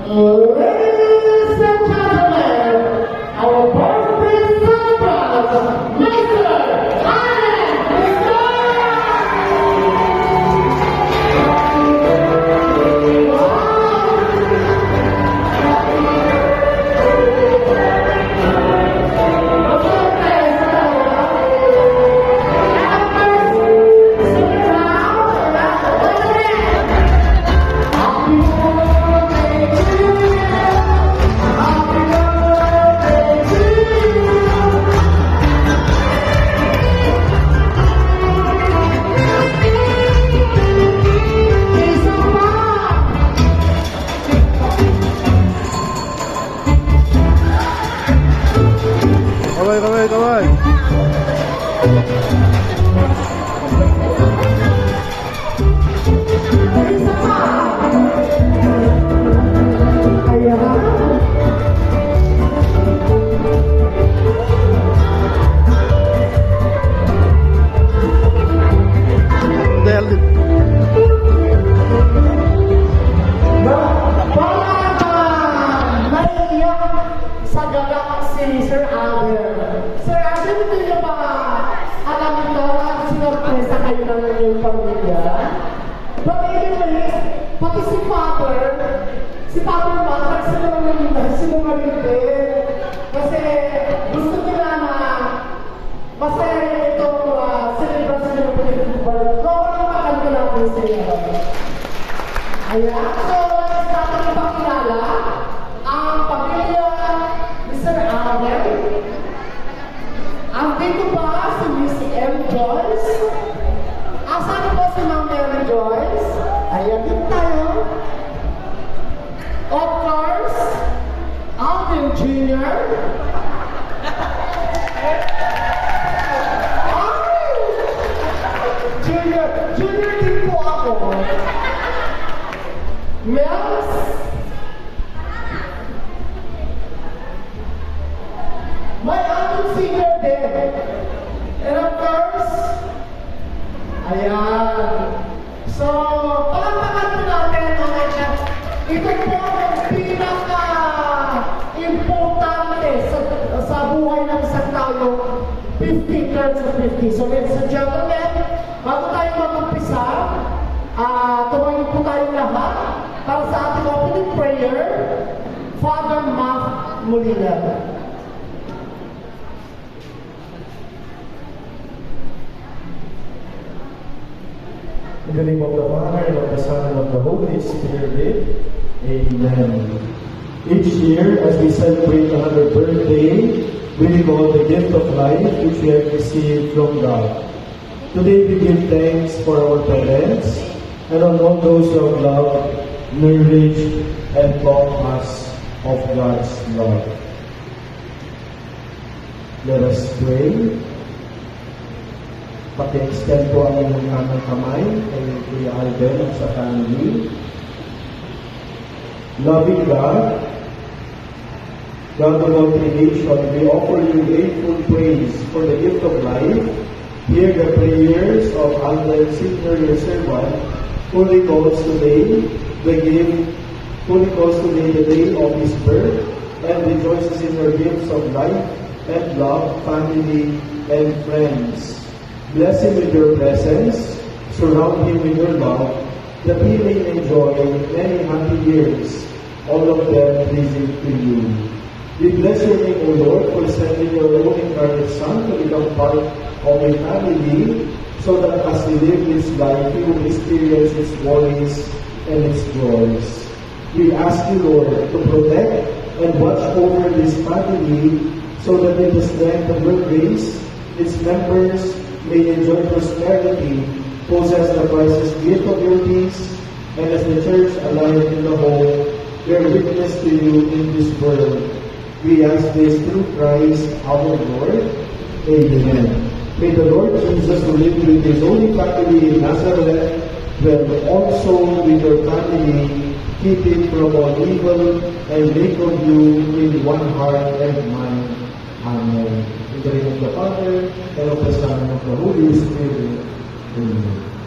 Ladies and gentlemen, our birthday celebrant, Mr. Allen Kaway, kaway. sa Galaxy, Sir Alden. Sir Alden, hindi niyo ba alam ito at sinurpresa kayo ng inyong pamilya? But anyways, pati si Father Mark, sinungaling din. Kasi gusto nila na masaya itong celebration ng Pilipinas. Kung ang makanta natin sila. Ayan, so let's start ang ipakilala ang pamilya ni Sir Alden. Ang dito pa si Miss M. Joyce. Asan po si Ma'am Mary Joyce? Ayan din tayo. Of course, Alden Jr. Junior din po ako. Mels. May ating singer din. And of course, ayan. So, palakpakan po natin ang ito po ang pinaka-importante sa buhay ng isang tao, 50 turns of 50. So, ladies and gentlemen, bago tayo mag-umpisa, tumayo po tayong lahat para sa ating opening prayer, Father Mac Molina. In the name of the Father, and of the Son, and of the Holy Spirit. Amen. Each year, as we celebrate another birthday, we recall the gift of life which we have received from God. Today, we give thanks for our parents and on all those who have loved, nourished, and taught us of God's love. Let us pray. Paki-extend po ang inyong kanang kamay kay Kuya Alden at sa family. Loving God, God of all creation, we offer you grateful praise for the gift of life. Hear the prayers of Alden Sr., your servant, who recalls today the day of his birth, and rejoices in your gifts of life and love, family, and friends. Bless him with your presence, surround him with your love, that he may enjoy many happy years, all of them pleasing to you. We bless your name, O Lord, for sending your own incarnate Son to become part of a family, so that as we live this life, we will experience its worries and its joys. We ask you, Lord, to protect and watch over this family, so that in the strength of your grace, its members may enjoy prosperity, possess the priceless gift of your peace, and as the church alive in the home, bear witness to you in this world. We ask this through Christ our Lord. Amen. May the Lord Jesus, who lived with his holy family in Nazareth, will also with your family keep it from all evil and make of you in one heart and mind. Amen. In the name of the Father, and of the Son, and of the Holy Spirit. Amen.